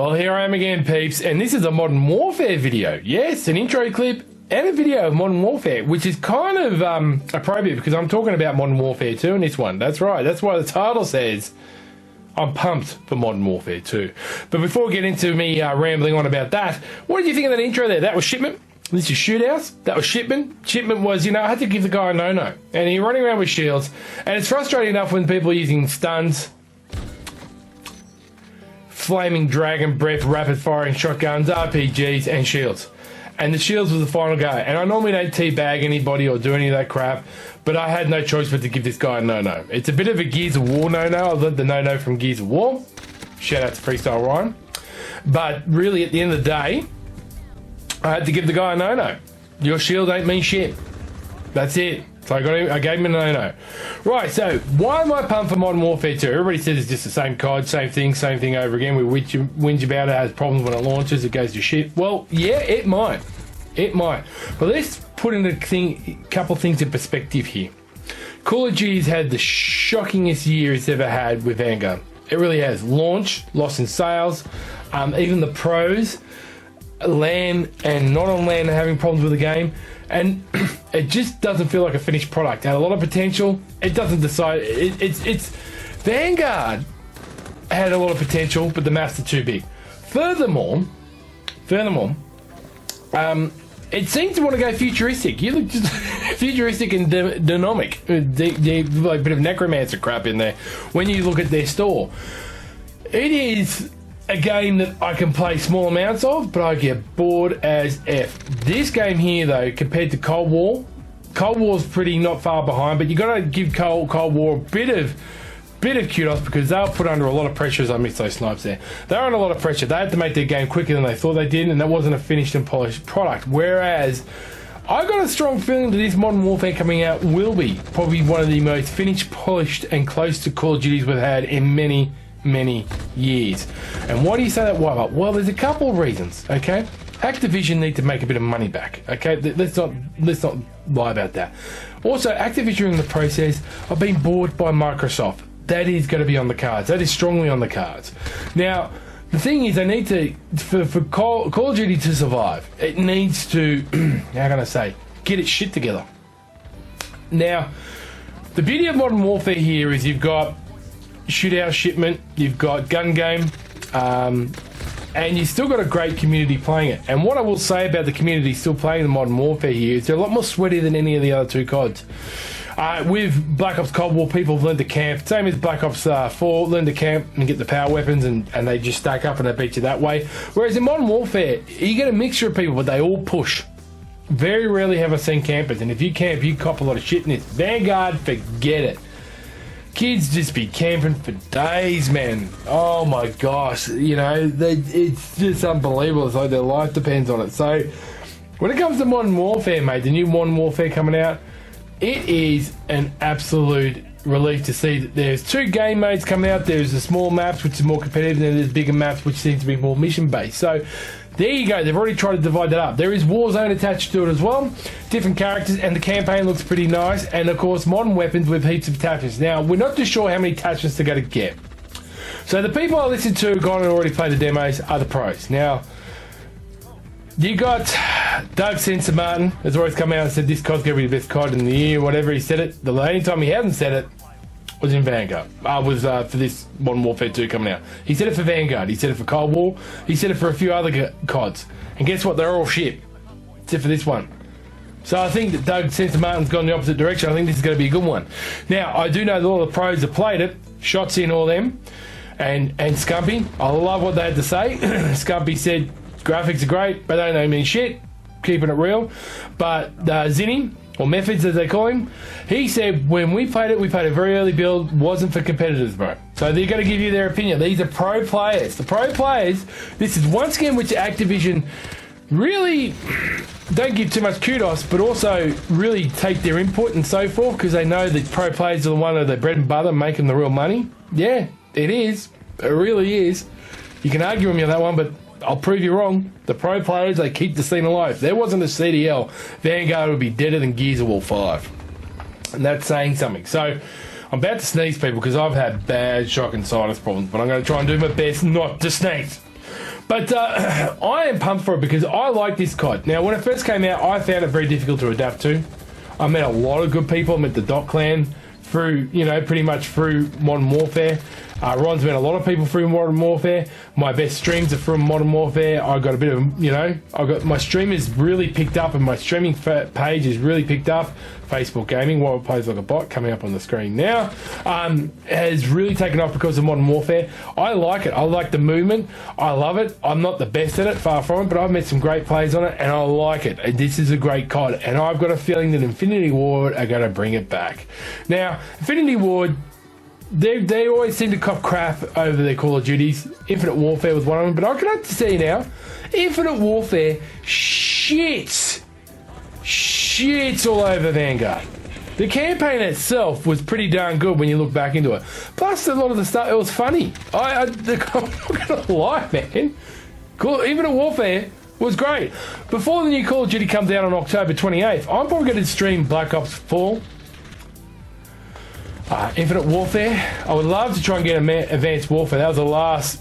Well, here I am again, peeps, and this is a Modern Warfare video. Yes, an intro clip and a video of Modern Warfare, which is kind of appropriate because I'm talking about Modern Warfare 2 in this one. That's right, that's why the title says I'm pumped for Modern Warfare 2. But before we get into me rambling on about that, what did you think of that intro there? That was Shipment. This is Shootouts. That was Shipment. Shipment was, I had to give the guy a no-no. And he's running around with shields. And it's frustrating enough when people are using stuns, flaming dragon breath, rapid firing shotguns, RPGs, and shields. And the shields was the final go. And I normally don't teabag anybody or do any of that crap, but I had no choice but to give this guy a no-no. It's a bit of a Gears of War no-no. I learned the no-no from Gears of War. Shout out to Freestyle Ryan. But really, at the end of the day, I had to give the guy a no-no. Your shield ain't mean shit. That's it. So I gave him a no-no. Right, so why am I pumped for Modern Warfare 2? Everybody says it's just the same COD, same thing over again. We whinge about it, has problems when it launches, it goes to shit. Well, yeah, it might. It might. But let's put in a couple things in perspective here. Call of Duty's had the shockingest year it's ever had with Vanguard. It really has. Launch, loss in sales, even the pros, LAN and not on LAN are having problems with the game, and it just doesn't feel like a finished product. It had a lot of potential. It doesn't decide. It's Vanguard had a lot of potential, but the maps are too big. Furthermore, it seems to want to go futuristic. You look just futuristic and dynamic. Like a bit of necromancer crap in there. When you look at their store, it is a game that I can play small amounts of, but I get bored as F. This game here, though, compared to Cold War's pretty not far behind, but you got to give Cold War a bit of kudos because they were put under a lot of pressure. As I missed those snipes there, they were under a lot of pressure. They had to make their game quicker than they thought they did, and that wasn't a finished and polished product. Whereas I got a strong feeling that this Modern Warfare coming out will be probably one of the most finished, polished, and close to Call of Duties we've had in many years. And why do you say that? Why? Well, there's a couple of reasons. Okay, Activision need to make a bit of money back. Okay, let's not lie about that. Also, Activision in the process have been bought by Microsoft. That is going to be on the cards. That is strongly on the cards. Now, the thing is, they need to, for Call of Duty to survive, it needs to, how can I say, get its shit together. Now, the beauty of Modern Warfare here is you've got Shootout, Shipment, you've got Gun Game, and you've still got a great community playing it. And what I will say about the community still playing the Modern Warfare here is they're a lot more sweaty than any of the other two CODs. With Black Ops Cold War, people have learned to camp. Same as Black Ops 4, learn to camp and get the power weapons, and they just stack up and they beat you that way. Whereas in Modern Warfare, you get a mixture of people, but they all push. Very rarely have I seen campers, and if you camp, you cop a lot of shit in this. Vanguard, forget it. Kids just be camping for days, man. Oh my gosh, it's just unbelievable. It's like their life depends on it. So, when it comes to Modern Warfare, mate, the new Modern Warfare coming out, it is an absolute relief to see that there's two game modes coming out. There's the small maps, which is more competitive, and there's bigger maps, which seem to be more mission-based. So, there you go. They've already tried to divide that up. There is Warzone attached to it as well. Different characters, and the campaign looks pretty nice. And, of course, modern weapons with heaps of attachments. Now, we're not too sure how many attachments they're going to get. So, the people I listened to have gone and already played the demos are the pros. Now, you got Doug Sensor Martin has always come out and said this COD's going to be the best COD in the year, whatever he said it. The only time he hasn't said it was in Vanguard. For this Modern Warfare 2 coming out. He said it for Vanguard. He said it for Cold War. He said it for a few other CODs. And guess what? They're all shit. Except for this one. So I think that Doug Sensor Martin's gone the opposite direction. I think this is going to be a good one. Now, I do know that all the pros have played it. Shots in all them. And Scumpy. I love what they had to say. Scumpy said, graphics are great, but they don't mean shit. Keeping it real. But Zinni, or Methods as they call him, he said when we played a very early build, wasn't for competitors, bro. So they're going to give you their opinion. These are pro players. The pro players, this is once again which Activision really don't give too much kudos, but also really take their input and so forth, because they know that pro players are the one of the bread and butter making the real money. Yeah, it is. It really is. You can argue with me on that one, but I'll prove you wrong. The pro players, they keep the scene alive. If there wasn't a CDL, Vanguard would be deader than Gears of War 5. And that's saying something. So, I'm about to sneeze, people, because I've had bad shock and sinus problems, but I'm going to try and do my best not to sneeze. But I am pumped for it because I like this COD. Now, when it first came out, I found it very difficult to adapt to. I met a lot of good people. I met the Dot Clan through, pretty much through Modern Warfare. Ron's met a lot of people through Modern Warfare. My best streams are from Modern Warfare. I got a bit of, my stream is really picked up, and my streaming page is really picked up. Facebook Gaming, while it plays like a bot, coming up on the screen now, has really taken off because of Modern Warfare. I like it. I like the movement. I love it. I'm not the best at it, far from it, but I've met some great players on it, and I like it. And this is a great COD, and I've got a feeling that Infinity Ward are going to bring it back. Now, Infinity Ward, they always seem to cop crap over their Call of Duties. Infinite Warfare was one of them, but I can have to see now, Infinite Warfare shits all over Vanguard. The campaign itself was pretty darn good when you look back into it. Plus, a lot of the stuff, it was funny. I'm not going to lie, man. Infinite Warfare was great. Before the new Call of Duty comes out on October 28th, I'm probably going to stream Black Ops 4. Infinite Warfare. I would love to try and get Advanced Warfare. That was the last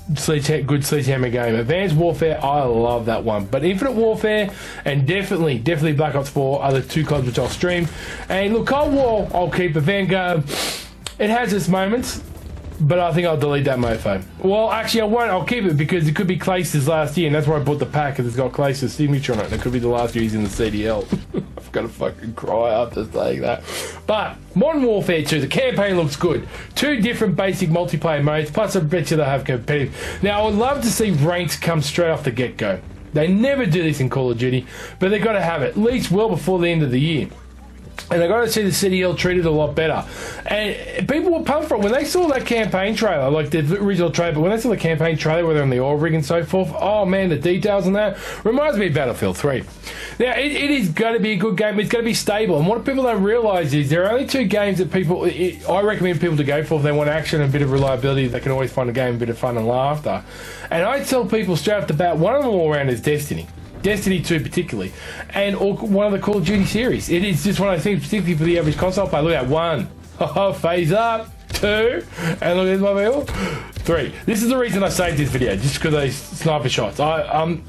good Sledgehammer game. Advanced Warfare, I love that one. But Infinite Warfare and definitely Black Ops 4 are the two CODs which I'll stream. And look, Cold War, I'll keep. A Vanguard, it has its moments, but I think I'll delete that mofo. Well, actually, I won't. I'll keep it because it could be Clayster's last year, and that's where I bought the pack, because it's got Clayster's signature on it, and it could be the last year he's in the CDL. I've got to fucking cry after saying that. But Modern Warfare 2, the campaign looks good. 2 different basic multiplayer modes, plus I bet you they'll have competitive. Now, I would love to see ranks come straight off the get-go. They never do this in Call of Duty, but they've got to have it, at least well before the end of the year. And I got to see the CDL treated a lot better. And people were pumped for it. When they saw that campaign trailer, like the original trailer, but when they saw the campaign trailer where they're on the oil rig and so forth, oh man, the details on that reminds me of Battlefield 3. Now, it is going to be a good game. It's going to be stable. And what people don't realise is there are only 2 games that I recommend people to go for if they want action and a bit of reliability. They can always find a game, a bit of fun and laughter. And I tell people straight off the bat, one of them all around is Destiny. Destiny 2 particularly, and one of the Call of Duty series. It is just one of those things, particularly for the average console player. Look at 1, phase up, 2, and look at my wheel, 3. This is the reason I saved this video, just because of those sniper shots. I'm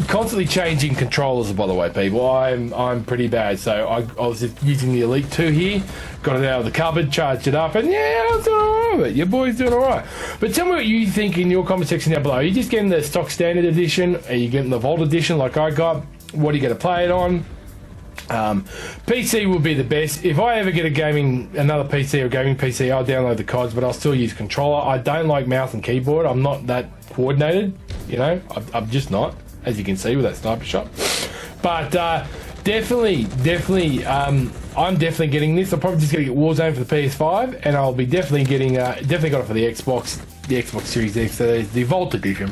constantly changing controllers, by the way, people. I'm pretty bad, so I was just using the Elite 2 here, got it out of the cupboard, charged it up, and yeah, I was doing alright with it. Your boy's doing alright. But tell me what you think in your comment section down below. Are you just getting the stock standard edition? Are you getting the Vault edition like I got? What are you going to play it on? PC will be the best. If I ever get another PC or gaming PC, I'll download the CODs, but I'll still use controller. I don't like mouse and keyboard. I'm not that coordinated, I'm just not, as you can see with that sniper shot. But definitely, I'm definitely getting this. I'm probably just going to get Warzone for the PS5, and I'll be definitely getting, definitely got it for the Xbox Series X, so there's the Vault edition,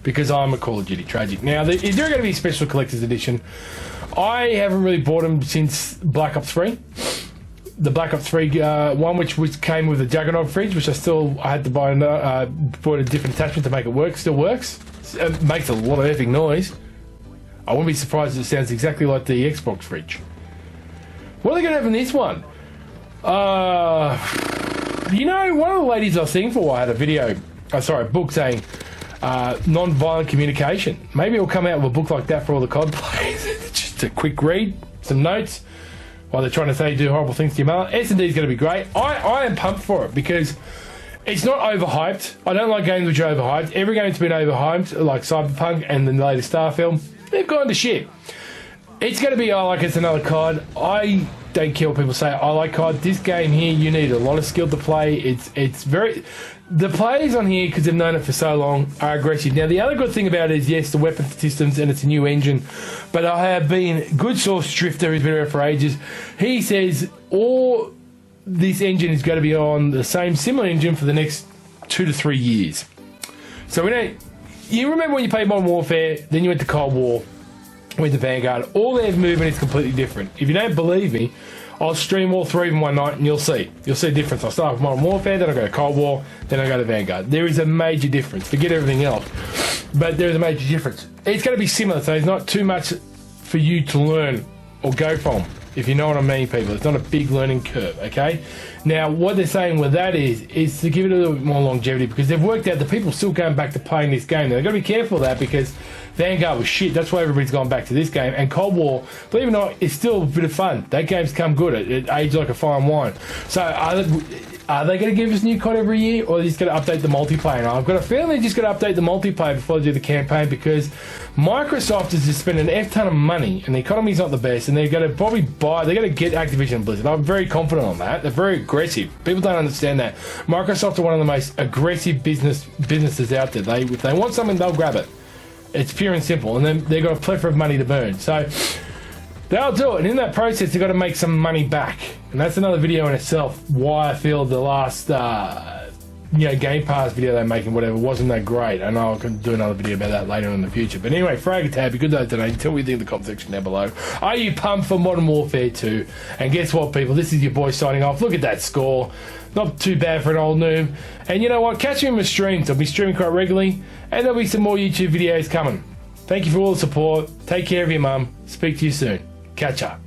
because I'm a Call of Duty tragic. Now, is there going to be a special collector's edition? I haven't really bought them since Black Ops 3. The Black Ops 3 one, which came with a Juggernaut fridge, which I had to buy bought a different attachment to make it work. Still works. It makes a lot of effing noise. I wouldn't be surprised if it sounds exactly like the Xbox fridge. What are they going to have in this one? One of the ladies I was seeing for a while had a book saying non-violent communication. Maybe it'll come out with a book like that for all the COD players. Just a quick read, some notes, while they're trying to say do horrible things to your mother. S&D is going to be great. I am pumped for it because it's not overhyped. I don't like games which are overhyped. Every game's been overhyped, like Cyberpunk and the latest Starfield. They've gone to shit. It's going to be, it's another COD. I don't care what people say. I like COD. This game here, you need a lot of skill to play. It's very... The players on here, because they've known it for so long, are aggressive. Now, the other good thing about it is, yes, the weapon systems, and it's a new engine. But I have been... Good Source Drifter, who's been around for ages, he says this engine is going to be on the same similar engine for the next 2 to 3 years. So you remember when you played Modern Warfare, then you went to Cold War, went to Vanguard. All their movement is completely different. If you don't believe me, I'll stream all 3 of them one night and you'll see. You'll see a difference. I'll start with Modern Warfare, then I'll go to Cold War, then I'll go to Vanguard. There is a major difference. Forget everything else. But there is a major difference. It's going to be similar, so there's not too much for you to learn or go from. if you know what I mean, people. It's not a big learning curve, okay? Now, what they're saying with that is to give it a little bit more longevity, because they've worked out the people still going back to playing this game. Now, they've got to be careful of that, because Vanguard was shit. That's why everybody's gone back to this game. And Cold War, believe it or not, is still a bit of fun. That game's come good. It aged like a fine wine. So, are they going to give us new COD every year, or are they just going to update the multiplayer? And I've got a feeling they're just going to update the multiplayer before they do the campaign, because Microsoft has just spent an F ton of money, and the economy's not the best, and they're going to probably they're going to get Activision and Blizzard. I'm very confident on that. They're very aggressive. People don't understand that. Microsoft are one of the most aggressive businesses out there. If they want something, they'll grab it. It's pure and simple, and then they've got a plethora of money to burn. So they'll do it, and in that process, they've got to make some money back. And that's another video in itself, why I feel the last, Game Pass video they're making, whatever, wasn't that great. I know I can do another video about that later in the future. But anyway, Frag Tab, good day today. Tell me what you think in the comment section down below. Are you pumped for Modern Warfare 2? And guess what, people? This is your boy signing off. Look at that score. Not too bad for an old noob. And you know what? Catch me in my streams. I'll be streaming quite regularly, and there'll be some more YouTube videos coming. Thank you for all the support. Take care of your mum. Speak to you soon. Catch up.